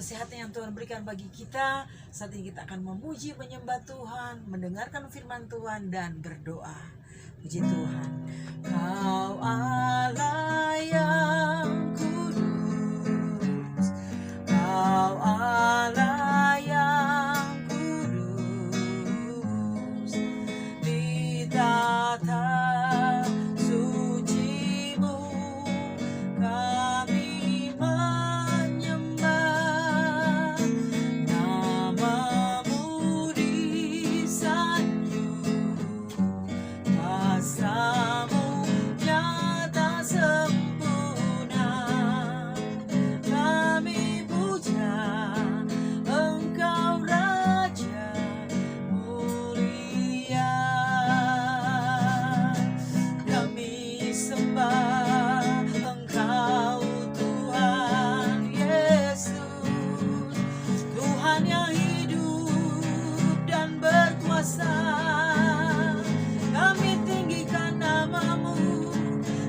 kesehatan yang Tuhan berikan bagi kita. Saat ini kita akan memuji, menyembah Tuhan, mendengarkan firman Tuhan, dan berdoa. Puji Tuhan. Kau Allah yang kudus, Kau Allah yang kudus, di tata suci-Mu kami menyembah, nama-Mu disanjung, kuasa-Mu nyata sempurna. Kami puja Engkau Raja mulia, kami sembah Engkau Tuhan Yesus, Tuhan yang hidup dan berkuasa. Kami tinggikan nama-Mu,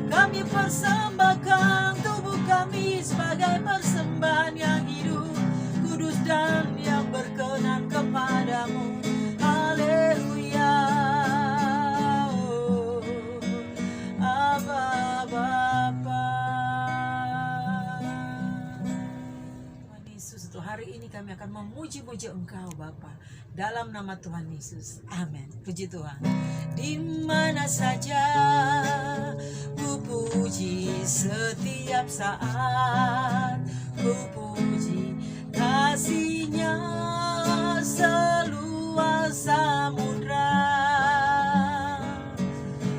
kami persembahkan tubuh kami sebagai persembahan yang hidup, kudus dan yang berkenan kepadamu. Haleluya. Oh, Aba Bapa. Tuhan Yesus, untuk hari ini kami akan memuji-muji Engkau Bapa, dalam nama Tuhan Yesus. Amin. Puji Tuhan. Di mana saja ku puji setiap saat, ku puji kasih-Nya seluas samudra.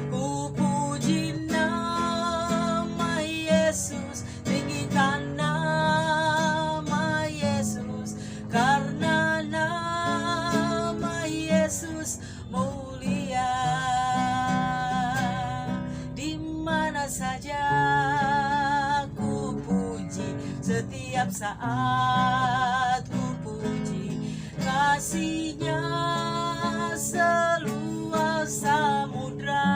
Ku puji nama Yesus, tinggikan nama Yesus, karena nama Yesus mulia. Di mana saja ku puji setiap saat, ku puji kasih-Nya seluas samudra.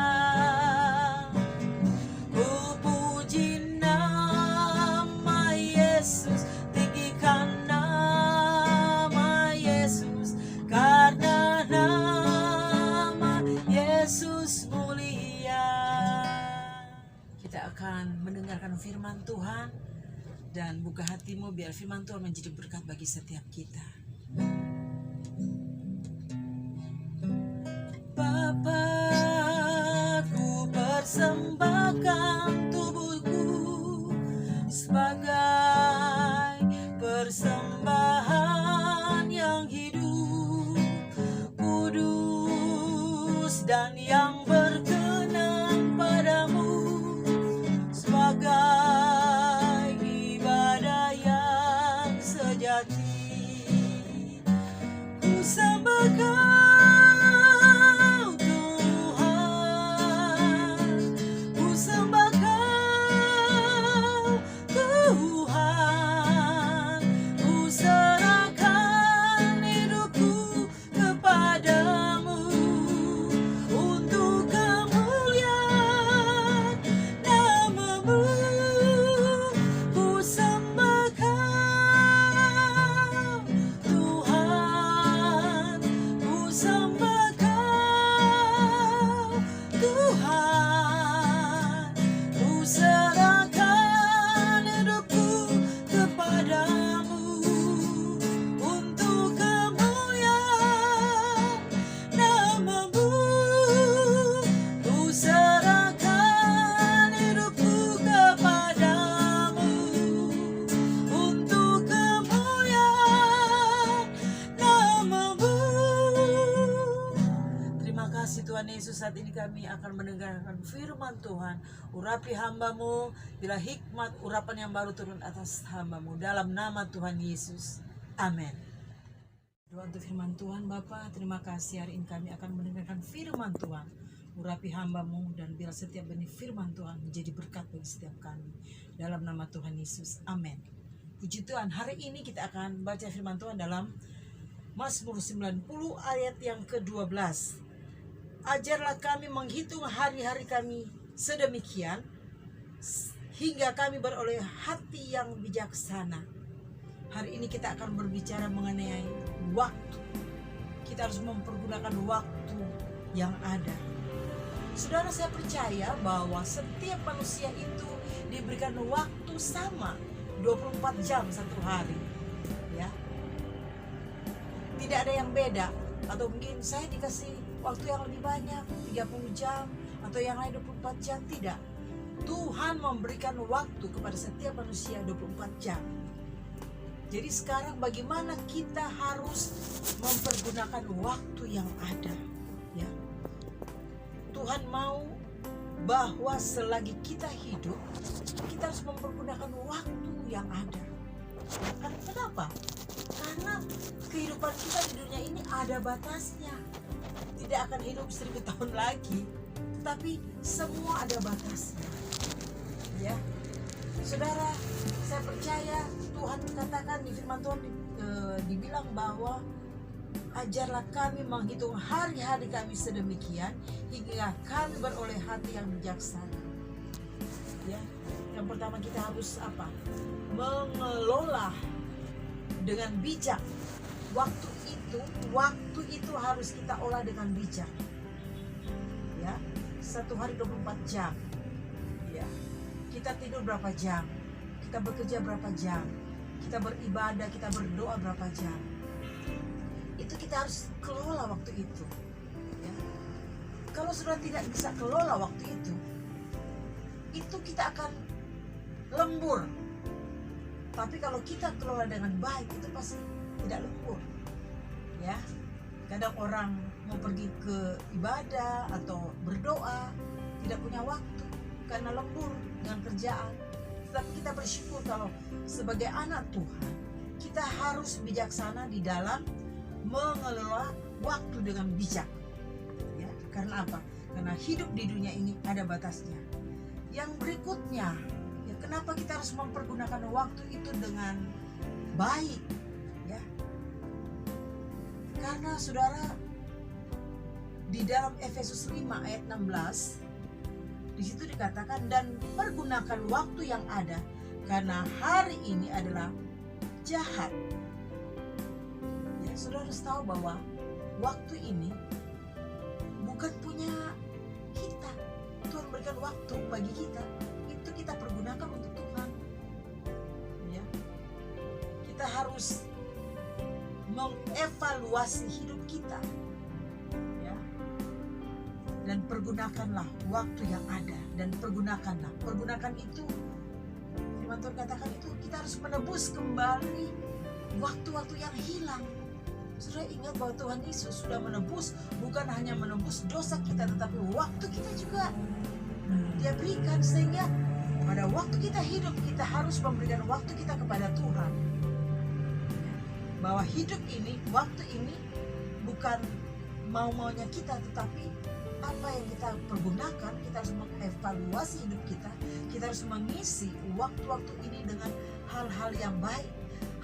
Ku puji nama Yesus, tinggikan nama Yesus, karena nama Yesus mulia. Kita akan mendengarkan firman Tuhan, dan buka hatimu biar firman Tuhan menjadi berkat bagi setiap kita. Bapa, ku persembahkan tubuhku sebagai persembahan yang hidup, kudus dan yang berkenan padamu, sebagai ibadah yang sejati. Ku sembah Kau Tuhan, ku sembah Kau Tuhan, ku serahkan hidupku kepadamu untuk kemuliaan nama-Mu. Ku sembah Kau Tuhan, ku sembah Kau Tuhan, ku serahkan hidupku kepadamu untuk kemuliaan nama-Mu. Ku serahkan hidupku kepadamu untuk kemuliaan nama-Mu. Terima kasih Tuhan Yesus. Saat ini kami akan mendengarkan firman Tuhan. Urapi hamba-Mu, bila hikmat urapan yang baru turun atas hamba-Mu, dalam nama Tuhan Yesus. Amin. Doa untuk firman Tuhan. Bapa, terima kasih hari ini kami akan mendengarkan firman Tuhan. Urapi hamba-Mu, dan biar setiap benih firman Tuhan menjadi berkat bagi setiap kami, dalam nama Tuhan Yesus. Amin. Puji Tuhan. Hari ini kita akan baca firman Tuhan dalam Mazmur 90 ayat yang ke-12. Ajarlah kami menghitung hari-hari kami sedemikian, hingga kami beroleh hati yang bijaksana. Hari ini kita akan berbicara mengenai waktu. Kita harus mempergunakan waktu yang ada. Saudara, saya percaya bahwa setiap manusia itu diberikan waktu sama, 24 jam satu hari. Ya. Tidak ada yang beda. Atau mungkin saya dikasih waktu yang lebih banyak, 30 jam, atau yang lain 24 jam. Tidak. Tuhan memberikan waktu kepada setiap manusia 24 jam. Jadi sekarang bagaimana kita harus mempergunakan waktu yang ada, ya. Tuhan mau bahwa selagi kita hidup, kita harus mempergunakan waktu yang ada. Kenapa? Karena kehidupan kita di dunia ini ada batasnya. Tidak akan hidup 1000 tahun lagi, tetapi semua ada batasnya. Ya, saudara, saya percaya Tuhan katakan di firman Tuhan dibilang bahwa ajarlah kami menghitung hari-hari kami sedemikian hingga kami beroleh hati yang bijaksana. Ya, yang pertama kita harus apa? Mengelola dengan bijak. Waktu itu harus kita olah dengan bijak. Ya, satu hari 24 jam. Ya, kita tidur berapa jam? Kita bekerja berapa jam? Kita beribadah, kita berdoa berapa jam? Itu kita harus kelola waktu itu. Ya. Kalau sudah tidak bisa kelola waktu itu kita akan lembur. Tapi kalau kita kelola dengan baik, itu pasti tidak lembur. Ya, kadang orang mau pergi ke ibadah atau berdoa tidak punya waktu karena lembur dengan kerjaan. Tetapi kita bersyukur kalau sebagai anak Tuhan kita harus bijaksana di dalam mengelola waktu dengan bijak. Ya, karena apa? Karena hidup di dunia ini ada batasnya. Yang berikutnya, ya, kenapa kita harus mempergunakan waktu itu dengan baik? Ya, karena saudara, di dalam Efesus 5 ayat 16 di situ dikatakan, dan pergunakan waktu yang ada karena hari ini adalah jahat. Ya, saudara harus tahu bahwa waktu ini bukan punya kita. Tuhan berikan waktu bagi kita, itu kita pergunakan untuk Tuhan. Ya, kita harus mengevaluasi hidup kita. Dan pergunakanlah waktu yang ada, dan pergunakan itu, firman Tuhan katakan itu kita harus menebus kembali waktu-waktu yang hilang. Sudah ingat bahwa Tuhan Yesus sudah menebus, bukan hanya menebus dosa kita, tetapi waktu kita juga Dia berikan, sehingga pada waktu kita hidup kita harus memberikan waktu kita kepada Tuhan. Bahwa hidup ini, waktu ini bukan mau-maunya kita, tetapi apa yang kita pergunakan. Kita harus mengevaluasi hidup kita. Kita harus mengisi waktu-waktu ini dengan hal-hal yang baik,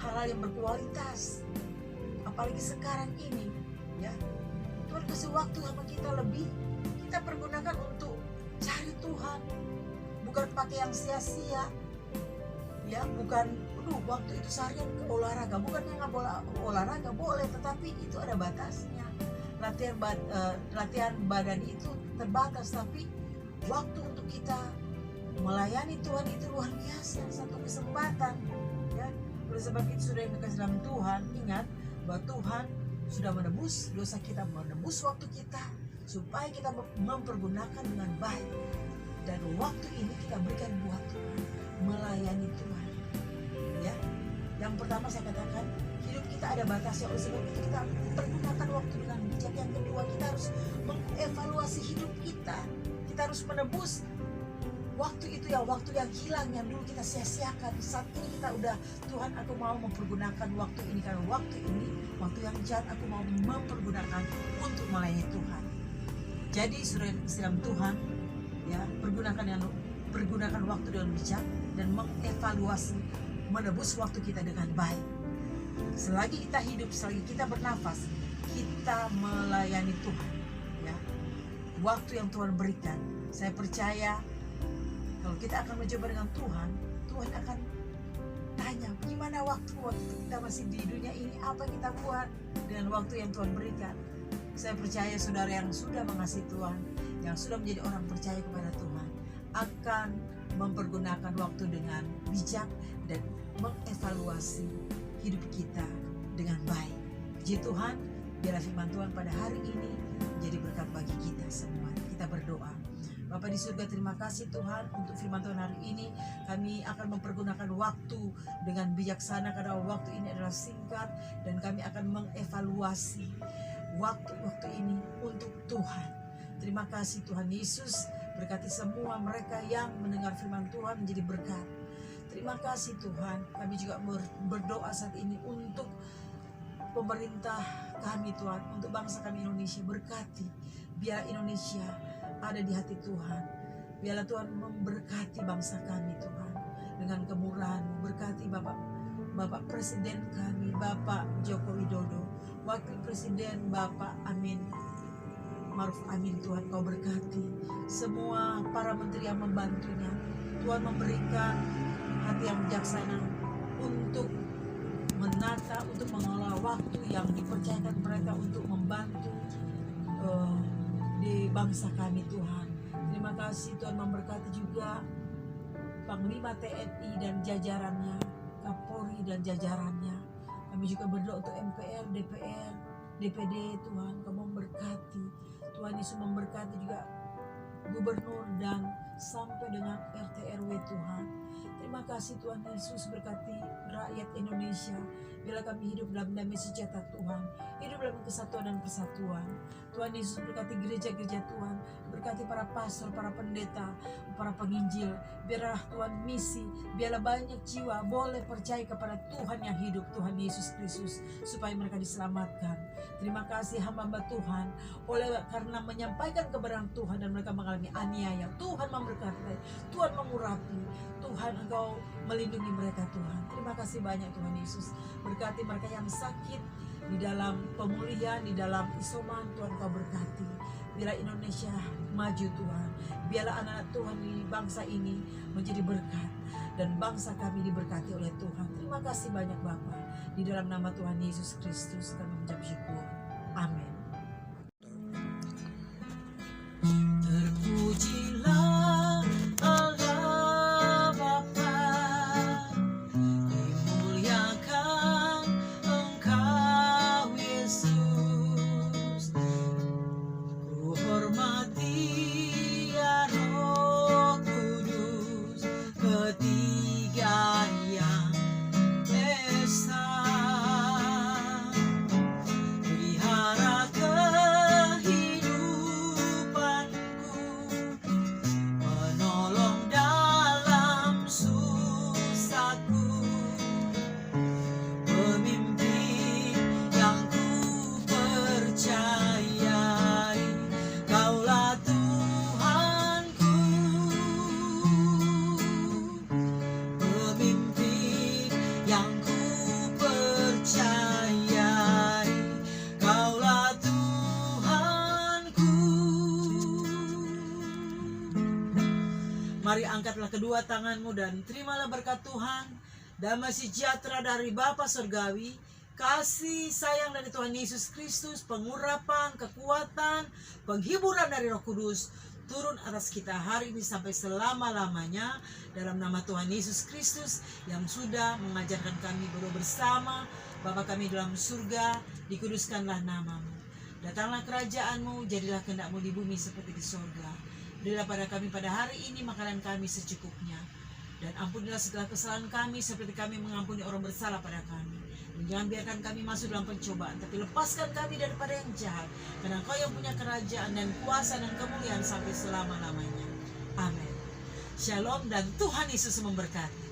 hal-hal yang berkualitas. Apalagi sekarang ini, ya, Tuhan kasih waktu sama kita lebih. Kita pergunakan untuk cari Tuhan, bukan pakai yang sia-sia. Ya, bukan waktu itu seharian ke olahraga. Bukannya nggak boleh olahraga, boleh, tetapi itu ada batasnya. Latihan badan itu terbatas, tapi waktu untuk kita melayani Tuhan itu luar biasa, satu kesempatan. Ya, oleh sebab itu sudah yang dikasih dalam Tuhan, ingat bahwa Tuhan sudah menebus dosa kita, menebus waktu kita, supaya kita mempergunakan dengan baik. Dan waktu ini kita berikan buat Tuhan, melayani Tuhan. Ya, yang pertama saya katakan, hidup kita ada batasnya, oleh sebab itu kita pergunakan waktu dengan bijak. Yang kedua, kita harus mengevaluasi hidup kita. Kita harus menebus waktu itu, ya, waktu yang hilang, yang dulu kita sia-siakan. Saat ini kita udah, Tuhan, aku mau mempergunakan waktu ini, karena waktu ini waktu yang jahat, aku mau mempergunakan untuk melayani Tuhan. Jadi saudara Tuhan, ya, pergunakan waktu dengan bijak dan mengevaluasi, menebus waktu kita dengan baik. Selagi kita hidup, selagi kita bernafas, kita melayani Tuhan. Ya, waktu yang Tuhan berikan, saya percaya kalau kita akan mencoba dengan Tuhan, Tuhan akan tanya, gimana waktu kita masih di dunia ini, apa yang kita buat dengan waktu yang Tuhan berikan. Saya percaya saudara yang sudah mengasihi Tuhan, yang sudah menjadi orang percaya kepada Tuhan, akan mempergunakan waktu dengan bijak dan mengevaluasi hidup kita dengan baik. Puji Tuhan, biarlah firman Tuhan pada hari ini menjadi berkat bagi kita semua. Kita berdoa. Bapa di surga, terima kasih Tuhan untuk firman Tuhan hari ini. Kami akan mempergunakan waktu dengan bijaksana karena waktu ini adalah singkat, dan kami akan mengevaluasi waktu-waktu ini untuk Tuhan. Terima kasih Tuhan Yesus, berkati semua mereka yang mendengar firman Tuhan menjadi berkat. Terima kasih Tuhan, kami juga berdoa saat ini untuk pemerintah kami Tuhan, untuk bangsa kami Indonesia. Berkati, biar Indonesia ada di hati Tuhan. Biarlah Tuhan memberkati bangsa kami Tuhan dengan kemurahan-Mu. Berkati Bapak Presiden kami, Bapak Joko Widodo, Wakil Presiden Bapak Amin Ma'ruf Amin. Tuhan Kau berkati semua para menteri yang membantunya. Tuhan memberikan hati yang bijaksana untuk menata, untuk mengelola waktu yang dipercayakan mereka untuk membantu di bangsa kami Tuhan. Terima kasih Tuhan, memberkati juga Panglima TNI dan jajarannya, Kapolri dan jajarannya. Kami juga berdoa untuk MPR, DPR, DPD. Tuhan Kau memberkati. Tuhan Yesus memberkati juga gubernur dan sampai dengan RT RW Tuhan. Terima kasih Tuhan Yesus, berkati rakyat Indonesia. Bila kami hidup dalam damai sejahtera Tuhan, hidup dalam kesatuan dan persatuan. Tuhan Yesus berkati gereja-gereja Tuhan, berkati para pastor, para pendeta, para penginjil. Biarlah Tuhan misi, biarlah banyak jiwa boleh percaya kepada Tuhan yang hidup, Tuhan Yesus Kristus, supaya mereka diselamatkan. Terima kasih hamba-hamba Tuhan, oleh karena menyampaikan kebenaran Tuhan dan mereka mengalami aniaya. Tuhan memberkati, Tuhan mengurapi, Tuhan Engkau melindungi mereka Tuhan. Terima kasih banyak Tuhan Yesus. Berkati mereka yang sakit di dalam pemulihan, di dalam isoman. Tuhan Kau berkati. Biarlah Indonesia maju Tuhan. Biarlah anak-anak Tuhan di bangsa ini menjadi berkat, dan bangsa kami diberkati oleh Tuhan. Terima kasih banyak Bapa. Di dalam nama Tuhan Yesus Kristus kami mengucap syukur. Amin. Terpujilah Allah Bapa, dimuliakan Engkau Yesus. Ku hormati ya Roh Kudus, ketiga yang esa. Pelihara kehidupanku, menolong dalam susahku, pemimpin yang ku percayai. Kaulah Tuhanku, pemimpin yang ku percayai. Kaulah Tuhanku. Mari angkatlah kedua tanganmu dan terimalah berkat Tuhan. Damai sejahtera dari Bapa Surgawi, kasih sayang dari Tuhan Yesus Kristus, pengurapan, kekuatan, penghiburan dari Roh Kudus turun atas kita hari ini sampai selama-lamanya, dalam nama Tuhan Yesus Kristus yang sudah mengajarkan kami berdoa bersama. Bapa kami dalam surga, dikuduskanlah namamu. Datanglah kerajaanmu, jadilah kehendak-Mu di bumi seperti di surga. Berilah pada kami pada hari ini makanan kami secukupnya. Dan ampunilah segala kesalahan kami seperti kami mengampuni orang bersalah pada kami. Dan jangan biarkan kami masuk dalam pencobaan, tapi lepaskan kami daripada yang jahat. Karena Engkau yang punya kerajaan dan kuasa dan kemuliaan sampai selama-lamanya. Amin. Shalom dan Tuhan Yesus memberkati.